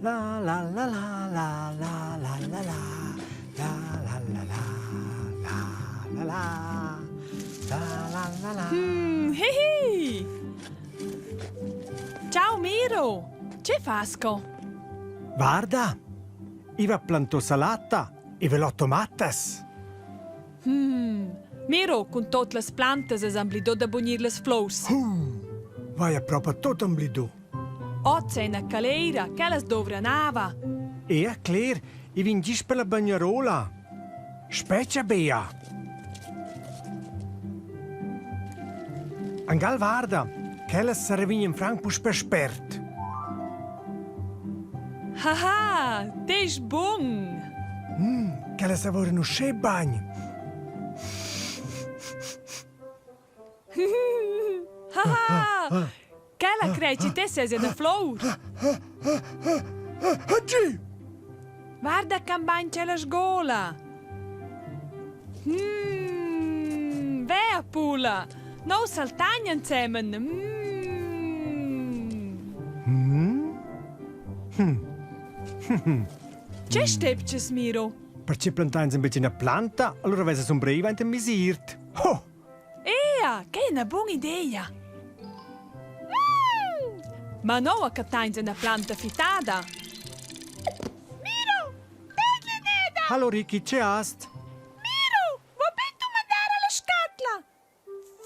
La la la la la la la la la la la la la la la la la la. Hihi! Ciao Miro! Che fasco? Guarda, io planto salata e velotto mattas. Miro, con tutte le piante es amblido da bunir les flors. Vai a proprio tutto un blido. Ozza in a caleira, che les dovra nava. E a Claire, i vingis per la bagnarola. Speccia bea. Angal guarda, che le servì in Frankfurt per spert. Haha, te is bun! Che le savorano sche bagn. Haha! Che la creci te sei in a flor? Oggi! Guarda campagna c'è la sgola. Vea pula! No saltagna insieme. C'è stepces, Miro? Perché plantains un beetje una planta, allora vese son breva in misirt. Oh! Ea, che è una buona idea. Ma no a cattains una planta fitada. Miro, tegli neda! Hallo Ricky, c'è ast? Miro, vuoi tu mandare la scatola?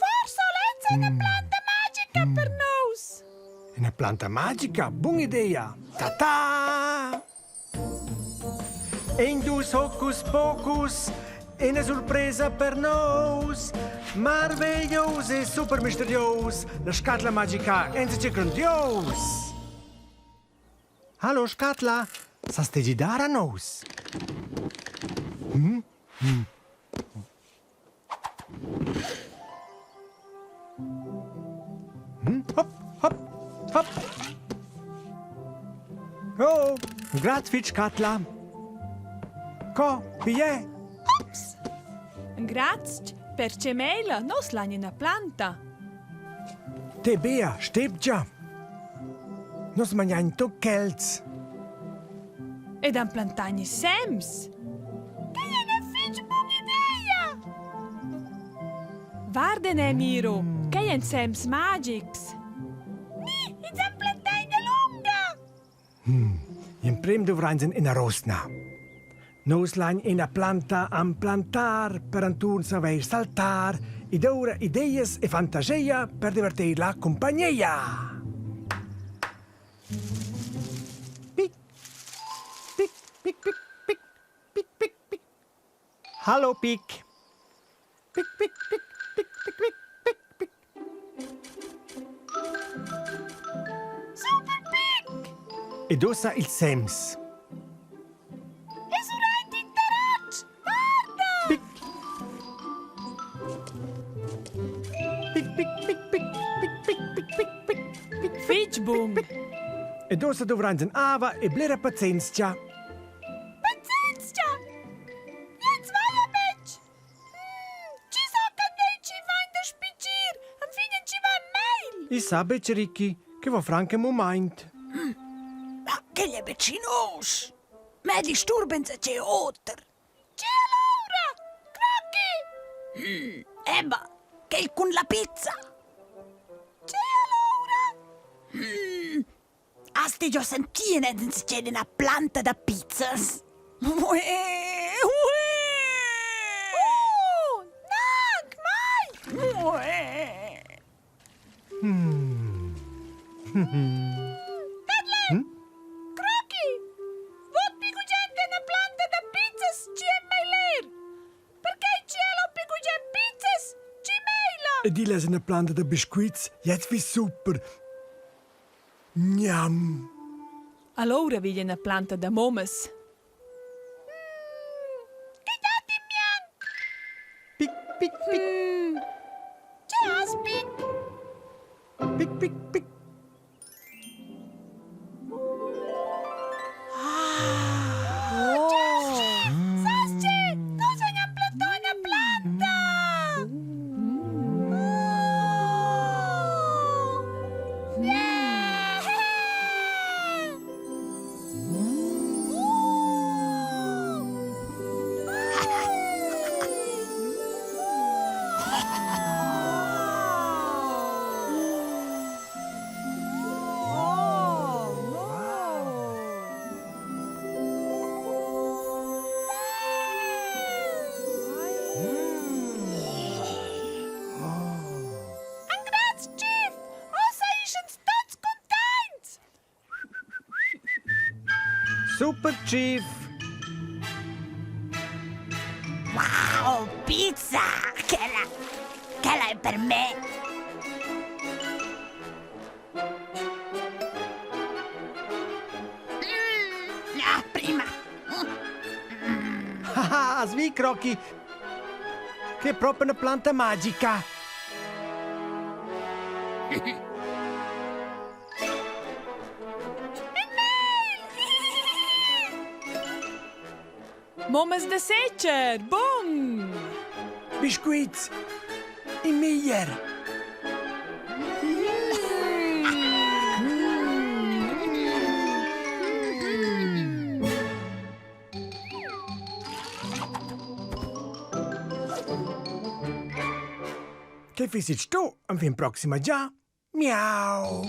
Forse Olenza è una planta magica per noi. Una planta magica, buona idea. Ta-ta! Indus hocus pocus, e una sorpresa per nos. Maravilhoso e super misterioso. La scatola magica è grandios. Hallo scatola, saste di dare a nos? Hop, hop, hop. Oh, grazie scatola. Co, chi è? Ops! Grazie per cemela, non slagna una planta. Te bea, steb già. Nos mangiain to kelz. Ed un plantagni sems. Che è una fitch buona idea! Guarda, Miro, che è un sems magics. Ni, è un plantagna lunga. In prim dovranno in a rosna. Nos lain in a planta am plantar per antun saver saltar id ora ideas e fantasia per divertir la compagnia. Pic, pic, pic, pic, pic, pic, pic, pic. Hallo Pic. Pic, pic, pic, pic, pic, pic, pic, pic. Super Pic! Ed ossa il Sems. E surrenti in tarocci! Guarda! Pic. Pic, pic, pic, pic, pic, pic, pic, pic, pic, pic. Fitch boom! Ed ossa dovranno ava e blera pazienza. Pazienza! Jetzt vai a bitch! Ci so che lei ci va in da spicir! Am fine ci va mail! I sabe, Ricky, che va franca mo mind. Ma che gli vecinos? Me disturbenza c'è oltre. C'è Laura! Crocchi! Ebba, che con la pizza? C'è Laura! Asti già sentire se c'è una planta da pizzas. Uè, Nag, mai! uè. Crocchi! Vot picugente una planta da pizzas ci è mailer! Perché il cielo picugente pizzas ci maila! E die lesen eine Plante der Biscuits, jetzt wie super. Njam. Allora viglia una planta da momes. Che dati mian! Pic, pic, pic, C'è aspit! pic, pic, pic. Sasce! Non sogna una planta! Congrats, Chief! Ossa ischens tots contents! Super, Chief! Wow, pizza! Quella è per me! Prima! Ah, svi, Crocky! Che è proprio una planta magica! Mommes de secher, bom! Biscuits! I miglior! Che fisici tu? Am fin proxima già? Miau!